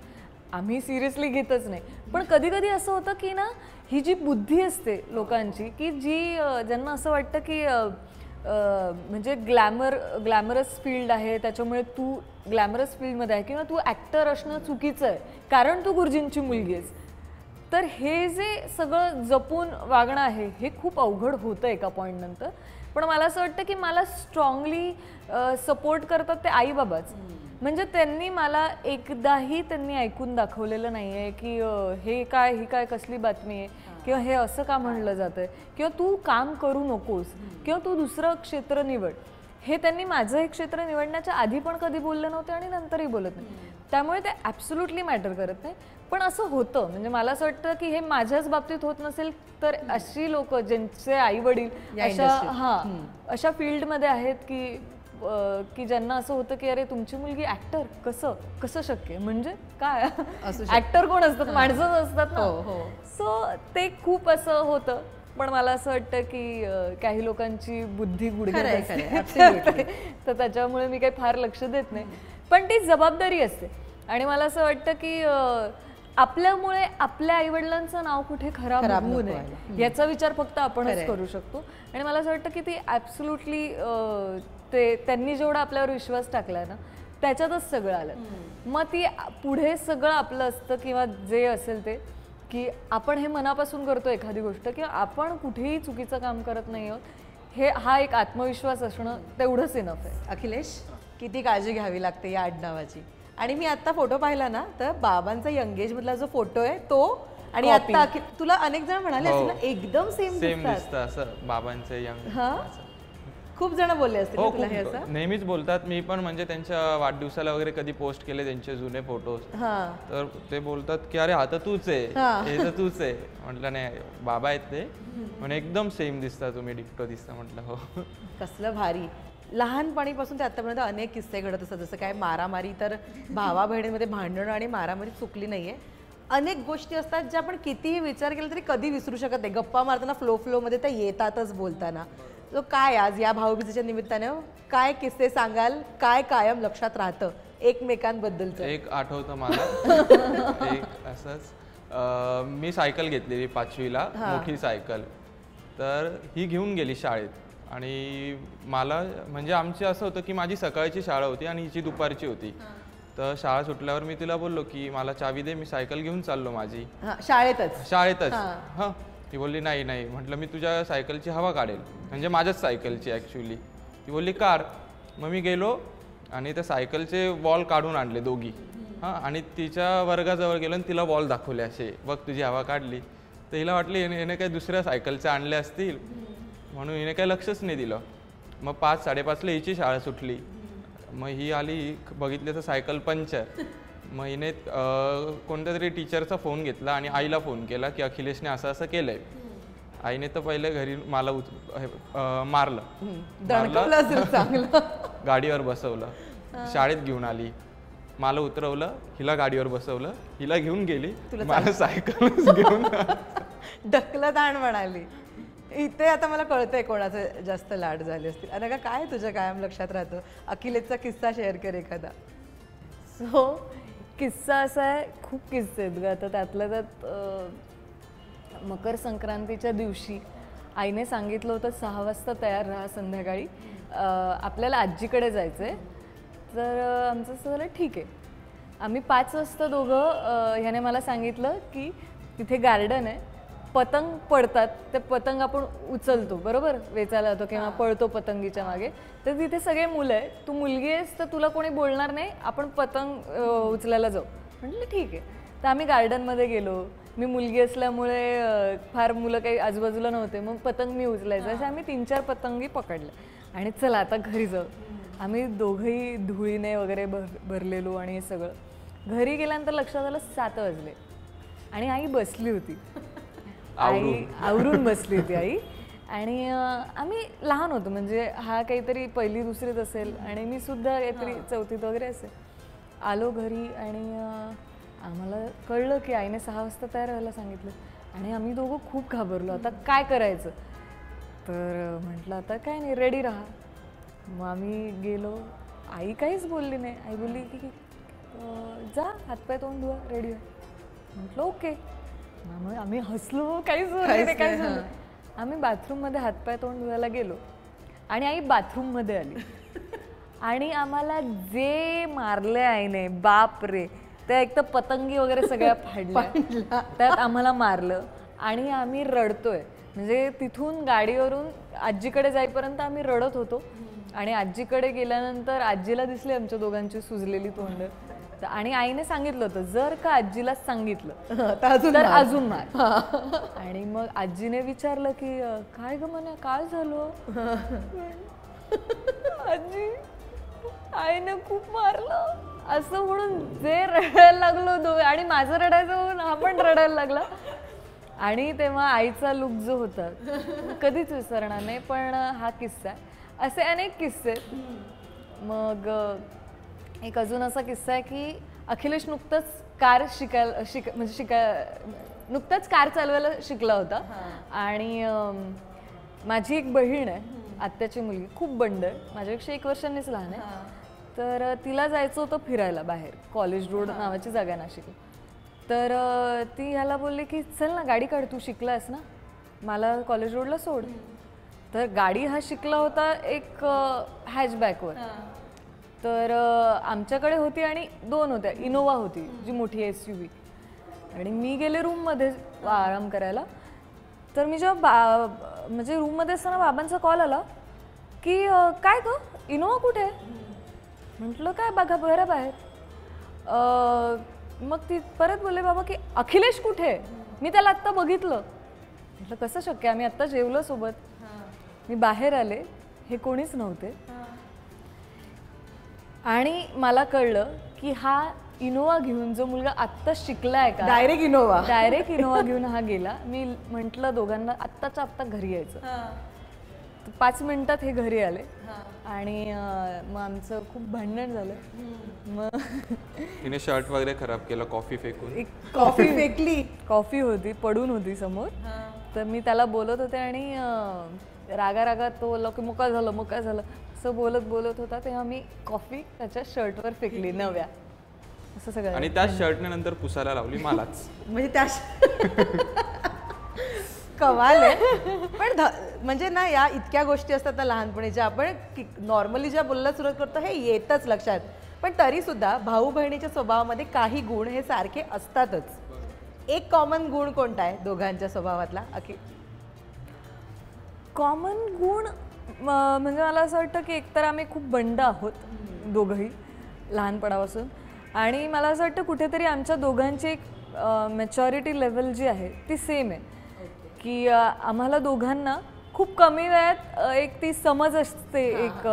आम्ही सिरियसली घेतच नाही पण कधी कधी असं होतं की ना ही जी बुद्धी असते लोकांची की जी ज्यांना असं वाटतं की म्हणजे ग्लॅमरस फील्ड आहे त्याच्यामुळे तू ग्लॅमरस फील्डमध्ये आहे किंवा तू ॲक्टर असणं चुकीचं आहे कारण तू गुरुजींची मुलगी आहेस तर हे जे सगळं जपून वागणं आहे हे खूप अवघड होतं एका पॉईंट नंतर. पण मला असं वाटतं की मला स्ट्रॉंगली सपोर्ट करतात ते आई बाबाच म्हणजे त्यांनी मला एकदाही त्यांनी ऐकून दाखवलेलं नाही आहे की ही काय कसली बातमी आहे किंवा हे असं का म्हणलं जातं आहे किंवा तू काम करू नकोस किंवा तू दुसरं क्षेत्र निवड हे त्यांनी माझं हे क्षेत्र निवडण्याच्या आधी पण कधी बोलले नव्हते आणि नंतरही बोलत नाही. त्यामुळे ते ॲब्सोल्युटली मॅटर करत नाही पण असं होतं म्हणजे मला असं वाटतं की हे माझ्याच बाबतीत होत नसेल तर अशी लोक ज्यांचे आई वडील अशा फील्डमध्ये आहेत की ज्यांना असं होतं की अरे तुमची मुलगी ऍक्टर कसं शक्य आहे म्हणजे काय ऍक्टर कोण असतात माणसंच असतात ना. सो ते खूप असं होतं पण मला असं वाटतं की काही लोकांची बुद्धी गुडघ्यात असते तर त्याच्यामुळे मी काही फार लक्ष देत नाही पण ती जबाबदारी असते आणि मला असं वाटतं की आपल्यामुळे आपल्या आईवडिलांचं नाव कुठे खराब होऊ नये याचा विचार फक्त आपणच करू शकतो आणि मला असं वाटतं की ती ॲब्सोल्युटली ते त्यांनी जेवढा आपल्यावर विश्वास टाकलाय ना त्याच्यातच सगळं आलं. मग ती पुढे सगळं आपलं असतं किंवा जे असेल ते की आपण हे मनापासून करतो एखादी गोष्ट किंवा आपण कुठेही चुकीचं काम करत नाही आहोत हा एक आत्मविश्वास असणं तेवढंच इनफ आहे. अखिलेश किती काळजी घ्यावी लागते या आडनावाची आणि मी आता फोटो पाहिला ना तर बाबांचा यंगेज मधला जो फोटो आहे तो आणि आता तुला अनेक जण म्हणाले असतील ना एकदम सेम दिसतं असं बाबांचे यंग खूप जण बोलले असतील तुला हे असं नेहमीच बोलतात मी पण म्हणजे त्यांच्या वाढदिवसाला वगैरे कधी पोस्ट केले त्यांचे जुने फोटोज तर ते बोलतात की अरे हा तर तूच आहे हे तर तूच आहे म्हटलं नाही बाबा आहेत ते म्हणजे एकदम सेम दिसता तुम्ही डिक्टो दिसता म्हटलं हो. कसलं भारी. लहानपणीपासून ते आतापर्यंत अनेक किस्से घडत असतात जसं काय मारामारी तर भावा बहिणीमध्ये भांडणं आणि मारामारी चुकली नाहीये अनेक गोष्टी असतात ज्या आपण कितीही विचार केला तरी कधी विसरू शकत नाही. गप्पा मारताना फ्लोमध्ये त्या येतातच बोलताना. तो काय आज या भाऊबीजेच्या निमित्तानं काय किस्से सांगाल काय कायम लक्षात राहतं एकमेकांबद्दलचं? एक आठवतं मला एक असंच मी सायकल घेतलेली 5वीला मोठी सायकल तर ही घेऊन गेली शाळेत आणि मला म्हणजे आमची असं होतं की माझी सकाळची शाळा होती आणि हिची दुपारची होती तर शाळा सुटल्यावर मी तिला बोललो की मला चावी दे मी सायकल घेऊन चाललो माझी शाळेतच हां ती बोलली नाही नाही म्हटलं मी तुझ्या सायकलची हवा काढेल म्हणजे माझ्याच सायकलची ॲक्च्युली ती बोलली कार मग मी गेलो आणि त्या सायकलचे वॉल काढून आणले दोघी हां आणि तिच्या वर्गाजवळ गेलो आणि तिला वॉल दाखवले असे बघ तुझी हवा काढली तर हिला वाटली हिने काही दुसऱ्या सायकलचे आणले असतील म्हणून हिने काही लक्षच नाही दिलं. मग 5-5:30ला हिची शाळा सुटली मग ही आली बघितलं तर सायकल पंक्चर मग हिने कोणत्या तरी टीचरचा फोन घेतला आणि आईला फोन केला की अखिलेशने असं असं केलंय. आईने तर पहिले घरी मला मारलं गाडीवर बसवलं शाळेत घेऊन आली मला उतरवलं हिला गाडीवर बसवलं हिला घेऊन गेली मला सायकल घेऊन ढकलत आण म्हणाली. इथे आता मला कळतंय कोणाचे जास्त लाड झाले असतील. अनघा, काय तुझ्या कायम लक्षात राहतं? अखिलेशचा किस्सा शेअर कर एखादा. सो किस्सा असा आहे, खूप किस्से आहेत ग. आता त्यातल्या त्यात मकर संक्रांतीच्या दिवशी आईने सांगितलं होतं 6 वाजता तयार राहा संध्याकाळी, आपल्याला आजीकडे जायचं आहे. तर आमचं असं झालं ठीक आहे. आम्ही 5 वाजता दोघं, ह्याने मला सांगितलं की तिथे गार्डन आहे, पतंग पडतात, ते पतंग आपण उचलतो बरोबर, वेचायला जातो किंवा पळतो पतंगीच्या मागे. तर तिथे सगळे मुलं आहे, तू मुलगी आहेस तर तुला कोणी बोलणार नाही, आपण पतंग उचलायला जाऊ. म्हटलं ठीक आहे. तर आम्ही गार्डनमध्ये गेलो. मी मुलगी असल्यामुळे फार मुलं काही आजूबाजूला नव्हते, मग पतंग मी उचलायचं. असे आम्ही 3-4 पतंगी पकडल्या आणि चला आता घरी जाऊ. आम्ही दोघंही धुळीने वगैरे भरलेलो आणि हे सगळं. घरी गेल्यानंतर लक्षात आलं 7 वाजले आणि आई बसली होती. आई आवरून बसली होती आई. आणि आम्ही लहान होतो, म्हणजे हा काहीतरी 1ली 2रीत असेल आणि मी सुद्धा काहीतरी 4थीत वगैरे असेल. आलो घरी आणि आम्हाला कळलं की आईने 6 वाजता तयार व्हायला सांगितलं आणि आम्ही दोघं खूप घाबरलो. आता काय करायचं? तर म्हटलं आता काय नाही, रेडी राहा. मग आम्ही गेलो. आई काहीच बोलली नाही. आई बोलली की जा हातपाय तोंड धुवा, रेडी व्हा. म्हटलं ओके. मग आम्ही हसलो, काहीच बोलले नाही, काय झालं. आम्ही बाथरूममध्ये हातपाय तोंड धुवायला गेलो आणि आई बाथरूममध्ये आली आणि आम्हाला जे मारले आईने, बाप रे. त्या एक तर पतंगी वगैरे सगळ्या फाडल्या, त्यात आम्हाला मारलं आणि आम्ही रडतोय. म्हणजे तिथून गाडीवरून आजीकडे जाईपर्यंत आम्ही रडत होतो आणि आजीकडे गेल्यानंतर आजीला दिसली आमच्या दोघांची सुजलेली तोंड. आणि आईने सांगितलं होतं जर का आजीला सांगितलं तर अजून मार. आणि मग आजीने विचारलं की काय ग म्हणे, काय झालं? आजी, आईने खूप मारलं असं म्हणून जे रडायला लागलो आणि माझं रडायचं म्हणून हा पण रडायला लागला. आणि तेव्हा आईचा लुक जो होता कधीच विसरणार नाही. पण हा किस्सा आहे. असे अनेक किस्से. मग एक अजून असा किस्सा आहे की अखिलेश नुकतंच कार नुकतंच कार चालवायला शिकला होता. आणि माझी एक बहीण आहे, आत्याची मुलगी, खूप बंड आहे, माझ्यापेक्षा 1 वर्षांनीच लहान आहे. तर तिला जायचं होतं फिरायला बाहेर, कॉलेज रोड नावाची जागा आहे नाशिकला. तर ती ह्याला बोलली की चल ना गाडी काढ, तू शिकलायस ना, मला कॉलेज रोडला सोड. तर गाडी हा शिकला होता एक हॅचबॅकवर. तर आमच्याकडे होती आणि 2 होत्या, इनोवा होती जी मोठी SUV. आणि मी गेले रूममध्ये आराम करायला. तर मी जेव्हा म्हणजे रूममध्ये असताना बाबांचा कॉल आला की काय ग इनोवा कुठे आहे? म्हटलं काय बघा बरं बाहेर. मग ती परत बोलले बाबा की अखिलेश कुठे? मी त्याला आत्ता बघितलं. म्हटलं कसं शक्य, आम्ही आत्ता जेवलो सोबत. मी बाहेर आले, हे कोणीच नव्हते. आणि मला कळलं की हा इनोवा घेऊन जो मुलगा आत्ता शिकलाय का, डायरेक्ट इनोवा घेऊन हा गेला. मी म्हटलं दोघांना आत्ताच्या आत्ता घरी यायचं. 5 मिनिटात हे घरी आले आणि मग आमचं खूप भांडण झालं. मग तिने शर्ट वगैरे खराब केलं, कॉफी फेकून. कॉफी फेकली. कॉफी होती, पडून होती समोर. तर मी त्याला बोलत होते आणि रागारागात तो बोलला की मुका झालं असं बोलत होता. तेव्हा मी कॉफी त्याच्या शर्टवर फेकली नव्या. असं सगळं. आणि त्या शर्टने नंतर पुसायला लावली मलाच. म्हणजे त्या कमाल आहे. पण म्हणजे ना या इतक्या गोष्टी असतात ना लहानपणीच्या, आपण नॉर्मली ज्या बोलायला सुरुवात करतो हे येतच लक्षात. पण तरी सुद्धा भाऊ बहिणीच्या स्वभावामध्ये काही गुण हे सारखे असतातच. एक कॉमन गुण कोणता आहे दोघांच्या स्वभावातला? कॉमन गुण म्हणजे मला असं वाटतं की एकतर आम्ही खूप बंड आहोत दोघंही लहानपणापासून. आणि मला असं वाटतं कुठेतरी आमच्या दोघांची एक मॅच्युरिटी लेवल जी आहे ती सेम आहे. की आम्हाला दोघांना खूप कमी वेळात एक ती समज असते, एक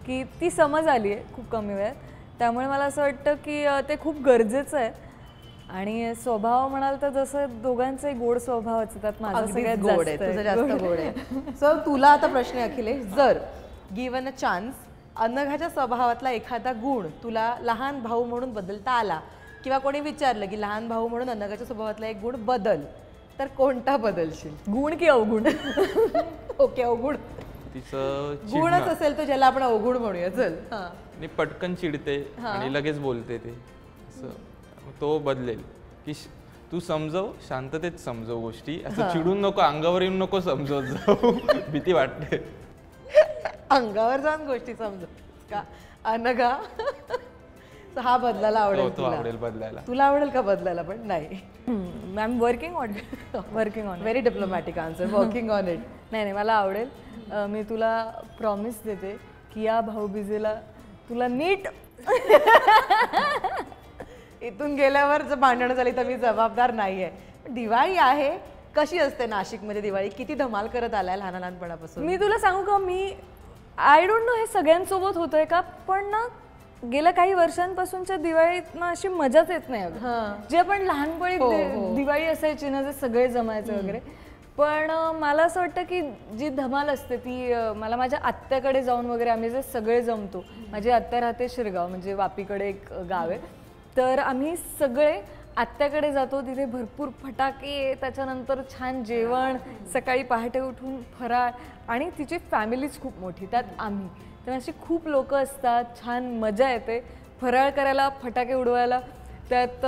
की ती समज आली आहे खूप कमी वेळात. त्यामुळे मला असं वाटतं की ते खूप गरजेचं आहे. आणि स्वभाव म्हणाल तर जसं दोघांचे गोड स्वभावाचे, त्यात माझा सगळ्यात गोड आहे, तुझं जास्त गोड आहे. सो तुला आता प्रश्न आहे अखिलेश, जर गिव्हन अ चान्स अनघाच्या स्वभावातला एखादा गुण तुला लहान भाऊ म्हणून बदलता आला किंवा कोणी विचारलं की लहान भाऊ म्हणून अनघाच्या स्वभावातला एक गुण बदल, तर कोणता बदलशील? गुण की अवगुण? ओके, अवगुण. तिचं गुणच असेल तो ज्याला आपण अवगुण म्हणूया. चल. हा. आणि पटकन चिडते आणि लगेच बोलते ते असं. तो बदलेल की तू समजव, शांततेत समजव गोष्टी, असं चिडून नको, अंगावर येऊन नको समजवत जाऊ. भीती वाटते. अंगावर जाऊन गोष्टी समजत का? अनघा. So हा बदलायला आवडेल तो आवडेल बदलायला. तुला आवडेल का बदलायला? पण नाही. I am working on very diplomatic answer. Working on it. नाही नाही, मला आवडेल. मी तुला प्रॉमिस देते की या भाऊबीजेला तुला नीट इथून गेल्यावर जर भांडणं झाली तर मी जबाबदार नाहीये. दिवाळी आहे. कशी असते नाशिकमध्ये दिवाळी? किती धमाल करत आलाय लहानपणापासून? मी तुला सांगू का, मी आय डोंट नो हे सगळ्यांसोबत होतंय का, पण ना गेल्या काही वर्षांपासूनच्या दिवाळीत ना अशी मजाच येत नाही अगं. जे आपण लहानपणी दिवाळी असायची ना, जे सगळे जमायचे वगैरे, पण मला असं वाटतं की जी धमाल असते ती मला माझ्या आत्याकडे जाऊन वगैरे, आम्ही जे सगळे जमतो, माझी आत्या राहते शिरगाव, म्हणजे वापीकडे एक गाव आहे, तर आम्ही सगळे आत्याकडे जातो. तिथे भरपूर फटाके, त्याच्यानंतर छान जेवण, सकाळी पहाटे उठून फराळ, आणि तिची फॅमिलीच खूप मोठी, त्यात आम्ही, तर अशी खूप लोक असतात, छान मजा येते फराळ करायला, फटाके उडवायला. त्यात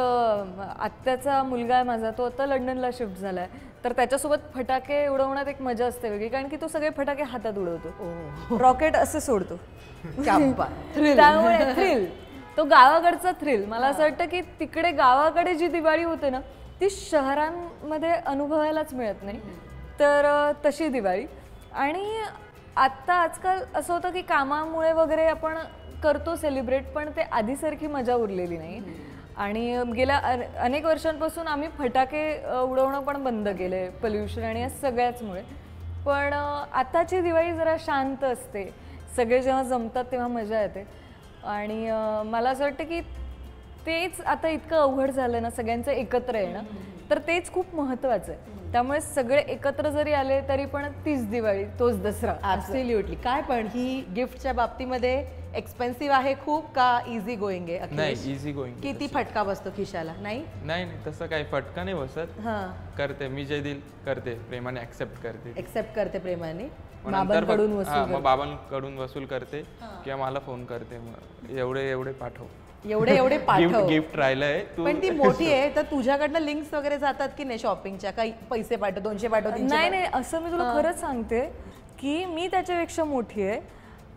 आत्याचा मुलगा आहे माझा, तो आता लंडनला शिफ्ट झाला आहे, तर त्याच्यासोबत फटाके उडवण्यात एक मजा असते वेगळी, कारण की तो सगळे फटाके हातात उडवतो, रॉकेट असे सोडतो. त्यामुळे थ्रिल, तो गावाकडचा थ्रिल. मला असं वाटतं की तिकडे गावाकडे जी दिवाळी होते ना, ती शहरांमध्ये अनुभवायलाच मिळत नाही, तर तशी दिवाळी. आणि आत्ता आजकाल असं होतं की कामामुळे वगैरे आपण करतो सेलिब्रेट, पण ते आधीसारखी मजा उरलेली नाही. आणि गेल्या अनेक वर्षांपासून आम्ही फटाके उडवणं पण बंद केले, पोल्युशन आणि या सगळ्याचमुळे. पण आताची दिवाळी जरा शांत असते, सगळे जेव्हा जमतात तेव्हा मजा येते. आणि मला असं वाटतं की तेच आता इतकं अवघड झालं ना, सगळ्यांचं एकत्र येणं, तर तेच खूप महत्त्वाचं आहे. त्यामुळे सगळे एकत्र जरी आले तरी पण तीच दिवाळी, तोच दसरा. ॲब्सोल्युटली. काय पण ही गिफ्टच्या बाबतीमध्ये एक्सपेन्सिव्ह आहे खूप का इझी गोईंग आहे? नाही, इझी गोईंग. किती फटका बसतो खिशाला? नाही नाही नाही, तसं काही फटका नाही बसत. करते मी, जे दिल करते प्रेमाने, ऍक्सेप्ट करते प्रेमाने. बाबांकडून वसूल करते किंवा मला फोन करते, मग एवढे पाठव, एवढे पाठव. गिफ्ट राहिलंय. पण ती मोठी आहे, तर तुझ्याकडनं लिंक्स वगैरे जातात की नाही शॉपिंगच्या? काही पैसे पाठव, 200 पाठव, 300? नाही नाही, असं मी तुला खरंच सांगते की मी त्याच्यापेक्षा मोठी आहे.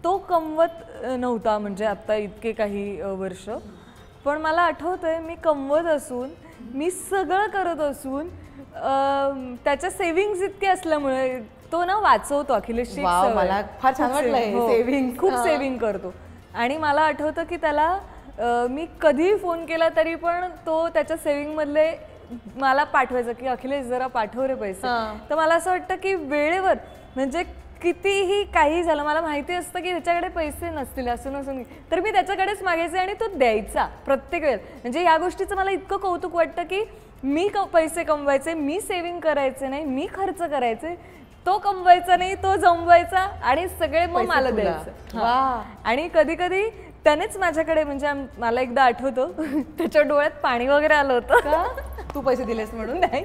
तो कमवत नव्हता, म्हणजे आता इतके काही वर्ष, पण मला आठवतंय मी कमवत असून, मी सगळं करत असून, त्याच्या सेव्हिंग्स इतके असल्यामुळे तो ना वाचवतो. अखिलेश मला फार छान वाटलं, सेव्हिंग खूप सेव्हिंग करतो. आणि मला आठवतं की त्याला मी कधीही फोन केला तरी पण तो त्याच्या सेव्हिंग मधले मला पाठवायचा की अखिलेश जरा पाठव रे पैसे. तर मला असं वाटतं की वेळेवर, म्हणजे कितीही काही झालं, मला माहिती असतं की त्याच्याकडे पैसे नसतील असं नसून, तर मी त्याच्याकडेच मागायचे आणि तो द्यायचा प्रत्येक वेळेस. म्हणजे या गोष्टीचं मला इतकं कौतुक वाटतं की मी पैसे कमवायचे, मी सेव्हिंग करायचे नाही, मी खर्च करायचे, तो कमवायचा नाही, तो जमवायचा आणि सगळे मग मला द्यायचं. आणि कधी कधी त्यानेच माझ्याकडे, म्हणजे मला एकदा आठवतं त्याच्या डोळ्यात पाणी वगैरे आलं होतं. तू पैसे दिलेस म्हणून? नाही,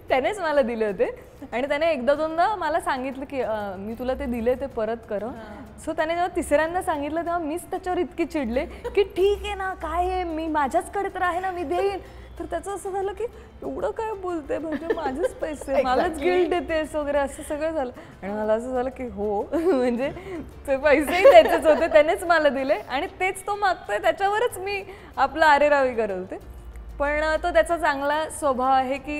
त्यानेच मला दिले होते. आणि त्याने एकदा दोनदा मला सांगितलं की मी तुला ते दिले, ते परत कर. सो त्याने जेव्हा तिसऱ्यांदा सांगितलं तेव्हा मीच त्याच्यावर इतकी चिडले की ठीक आहे ना, काय आहे, मी माझ्याचकडे तर आहे ना, मी देईन. तर त्याचं असं झालं की एवढं काय बोलते, म्हणजे माझेच पैसे, मलाच गिल्ट देतेस वगैरे, असं सगळं झालं. आणि मला असं झालं की हो, म्हणजे ते पैसेही त्याचेच होते, त्यानेच मला दिले आणि तेच तो मागतोय, त्याच्यावरच मी आपलं आरेरावी करत होते. पण तो त्याचा चांगला स्वभाव आहे की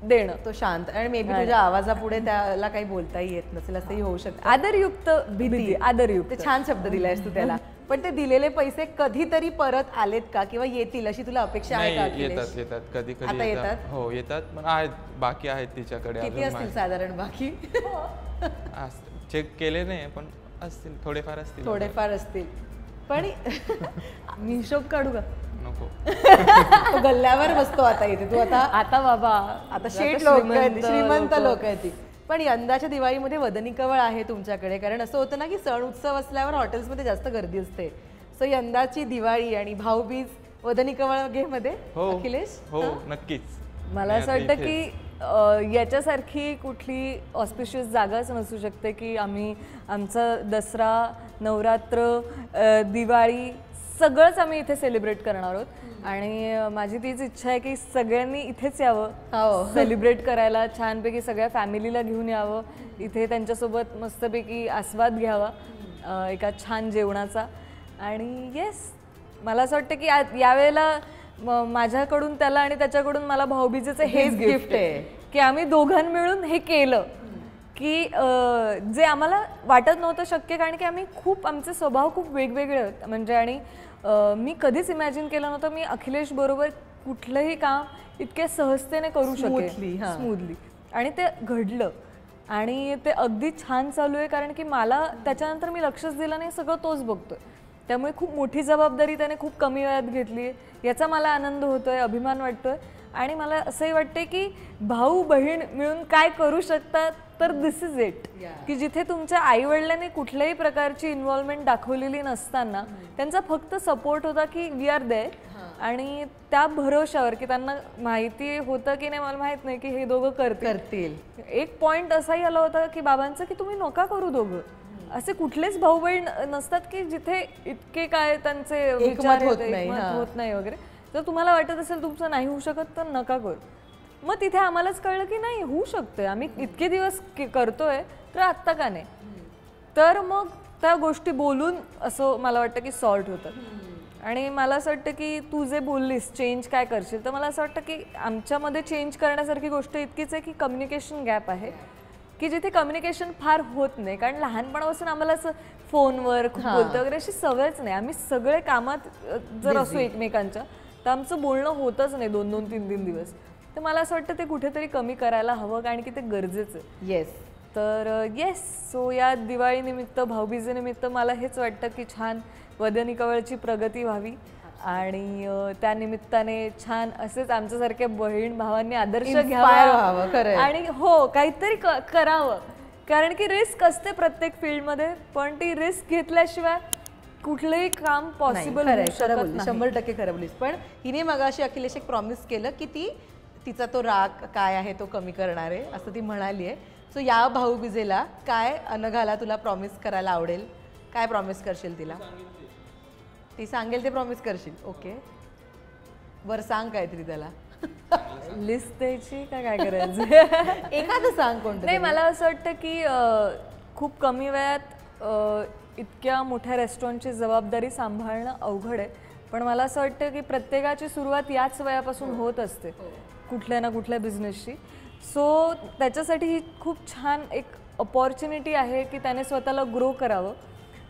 देणं. तो शांत, आणि मे बी तुझ्या आवाजापुढे त्याला काही बोलताही येत नसेल, असंही होऊ शकतं. आदरयुक्त भीती, आदरयुक्त, छान शब्द दिलायस तू त्याला. पण ते दिलेले पैसे कधीतरी परत आलेत का, किंवा येतील अशी तुला अपेक्षा आहे का? येतात कधी कधी येतात. हो येतात, पण आहेत, बाकी आहेत तिच्याकडे. किती असतील साधारण बाकी? चेक केले नाही, पण असतील, थोडेफार असतील. पण मी हिशोब काढू का? नको. गल्ल्यावर बसतो आता इथे तू. आता बाबा, आता शेठ लोक आहेत, श्रीमंत लोक आहेत. पण यंदाच्या दिवाळीमध्ये वदनी कवळ आहे तुमच्याकडे, कारण असं होतं ना की सण उत्सव असल्यावर हॉटेल्समध्ये जास्त गर्दी असते. सो यंदाची दिवाळी आणि भाऊबीज वदनी कवळ मध्ये अखिलेश? हो नक्कीच. मला असं वाटतं की याच्यासारखी कुठली ऑस्पिशियस जागाच नसू शकते की आम्ही आमचा दसरा, नवरात्र, दिवाळी सगळंच आम्ही इथे सेलिब्रेट करणार आहोत. आणि माझी तीच इच्छा आहे की सगळ्यांनी इथेच यावं सेलिब्रेट करायला, छानपैकी सगळ्या फॅमिलीला घेऊन यावं, इथे त्यांच्यासोबत मस्तपैकी आस्वाद घ्यावा एका छान जेवणाचा. आणि येस, मला असं वाटतं की यावेळेला माझ्याकडून त्याला आणि त्याच्याकडून मला भाऊबीजेचं हेच गिफ्ट आहे की आम्ही दोघांनी मिळून हे केलं की जे आम्हाला वाटत नव्हतं शक्य, कारण की आम्ही खूप आमचे स्वभाव खूप वेगवेगळे आहेत. म्हणजे आणि मी कधीच इमॅजिन केलं नव्हतं मी अखिलेश बरोबर कुठलंही काम इतक्या सहजतेने करू शकेन स्मूथली. आणि ते घडलं आणि ते अगदी छान चालू आहे, कारण की मला त्याच्यानंतर मी लक्षच दिलं नाही, सगळं तोच बघतोय. त्यामुळे खूप मोठी जबाबदारी त्याने खूप कमी वेळात घेतली आहे, याचा मला आनंद होतोय, अभिमान वाटतोय. आणि मला असंही वाटते की भाऊ बहीण मिळून काय करू शकतात, तर दिस इज इट. की जिथे तुमच्या आईवडिलांनी कुठल्याही प्रकारची इन्व्हॉल्वमेंट दाखवलेली नसताना त्यांचा फक्त सपोर्ट होता की वी आर देअर, आणि त्या भरोशावर की त्यांना माहिती होतं की नाही मला माहित नाही की हे दोघं करतील. एक पॉइंट असाही आला होता की बाबांचं की तुम्ही नका करू दोघं. असे कुठलेच भाऊ बहीण नसतात की जिथे इतके काय त्यांचे विचार होत नाही वगैरे. जर तुम्हाला वाटत असेल तुमचं नाही होऊ शकत तर नका करू. मग तिथे आम्हालाच कळलं की नाही होऊ शकते, आम्ही इतके दिवस करतोय तर आत्ता का नाही. तर मग त्या गोष्टी बोलून असं मला वाटतं की सॉर्ट होतं. आणि मला असं वाटतं की तू जे बोललीस चेंज काय करशील, तर मला असं वाटतं की आमच्यामध्ये चेंज करण्यासारखी गोष्ट इतकीच आहे की कम्युनिकेशन गॅप आहे, की जिथे कम्युनिकेशन फार होत नाही. कारण लहानपणापासून आम्हाला असं फोनवर खूप बोलतं वगैरे अशी सवयच नाही. आम्ही सगळे कामात जर असो एकमेकांच्या तर आमचं बोलणं होतच नाही 2-2, 3-3 दिवस. तर मला असं वाटतं ते कुठेतरी कमी करायला हवं, कारण की ते गरजेचं आहे. येस. तर येस, सो या दिवाळीनिमित्त, भाऊबीजेनिमित्त मला हेच वाटतं की छान वदनी कवळची प्रगती व्हावी आणि त्या निमित्ताने छान असेच आमच्यासारख्या बहीण भावांनी आदर्श घ्यावा आणि हो काहीतरी करावं. कारण की रिस्क असते प्रत्येक फील्डमध्ये, पण ती रिस्क घेतल्याशिवाय कुठलंही काम पॉसिबल होऊ शकत नाही. 100% खरं बोलीस. पण हिने मगाशी अखिलेश एक प्रॉमिस केलं की तिचा तो राग काय आहे तो कमी करणार आहे असं ती म्हणाली आहे. सो या भाऊबीजेला काय अनघाला तुला प्रॉमिस करायला आवडेल? काय प्रॉमिस करशील तिला? ती सांगेल ते प्रॉमिस करशील. ओके, वर सांग काहीतरी त्याला. लिस्ट द्यायची का काय करायचं? एखादं सांग कोणतं. नाही, मला असं वाटतं की खूप कमी वेळात इतक्या मोठ्या रेस्टॉरंटची जबाबदारी सांभाळणं अवघड आहे. पण मला असं वाटतं की प्रत्येकाची सुरुवात याच वयापासून होत असते कुठल्या ना कुठल्या बिझनेसची. सो त्याच्यासाठी ही खूप छान एक अपॉर्च्युनिटी आहे की त्याने स्वतःला ग्रो करावं.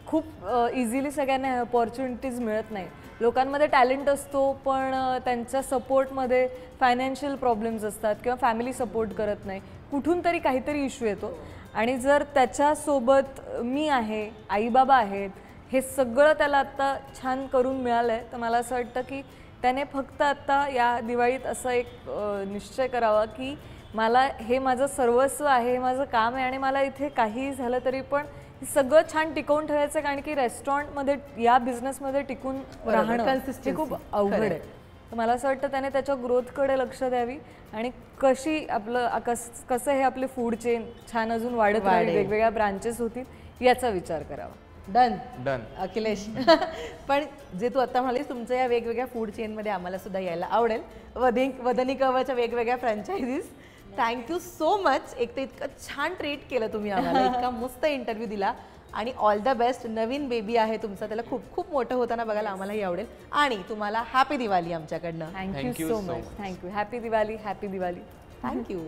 खूप इझिली सगळ्यांना अपॉर्च्युनिटीज मिळत नाही. लोकांमध्ये टॅलेंट असतो पण त्यांच्या सपोर्टमध्ये फायनान्शियल प्रॉब्लेम्स असतात किंवा फॅमिली सपोर्ट करत नाही, कुठून तरी काहीतरी इश्यू येतो. आणि जर त्याच्यासोबत मी आहे, आईबाबा आहेत, हे सगळं त्याला आत्ता छान करून मिळालं आहे, तर मला असं वाटतं की त्याने फक्त आत्ता या दिवाळीत असं एक निश्चय करावा की मला हे माझं सर्वस्व आहे, हे माझं काम आहे आणि मला इथे काहीही झालं तरी पण हे सगळं छान टिकवून ठेवायचं. कारण की रेस्टॉरंटमध्ये या बिझनेसमध्ये टिकून राहणं हे खूप अवघड आहे. तर मला असं वाटतं त्याने त्याच्या ग्रोथकडे लक्ष द्यावी आणि कशी आपलं कसं हे आपले फूड चेन छान अजून वाढत राहील, वेगवेगळ्या ब्रांचेस होतील याचा विचार करावा. डन अखिलेश. पण जे तू आता म्हणालीस तुमच्या या वेगवेगळ्या फूड चेनमध्ये आम्हाला सुद्धा यायला आवडेल, वदनी कवळच्या वेगवेगळ्या फ्रँचायझीज. Thank you so much. एक तर इतकं छान ट्रीट केलं तुम्ही आम्हाला, इतका मस्त इंटरव्ह्यू दिला आणि all the best. Naveen baby आहे तुमचा, त्याला खूप खूप मोठं होताना बघायला आम्हालाही आवडेल. आणि तुम्हाला हॅपी दिवाळी आमच्याकडनं. Thank you so much. Thank you. Happy Diwali. Happy Diwali. Thank you.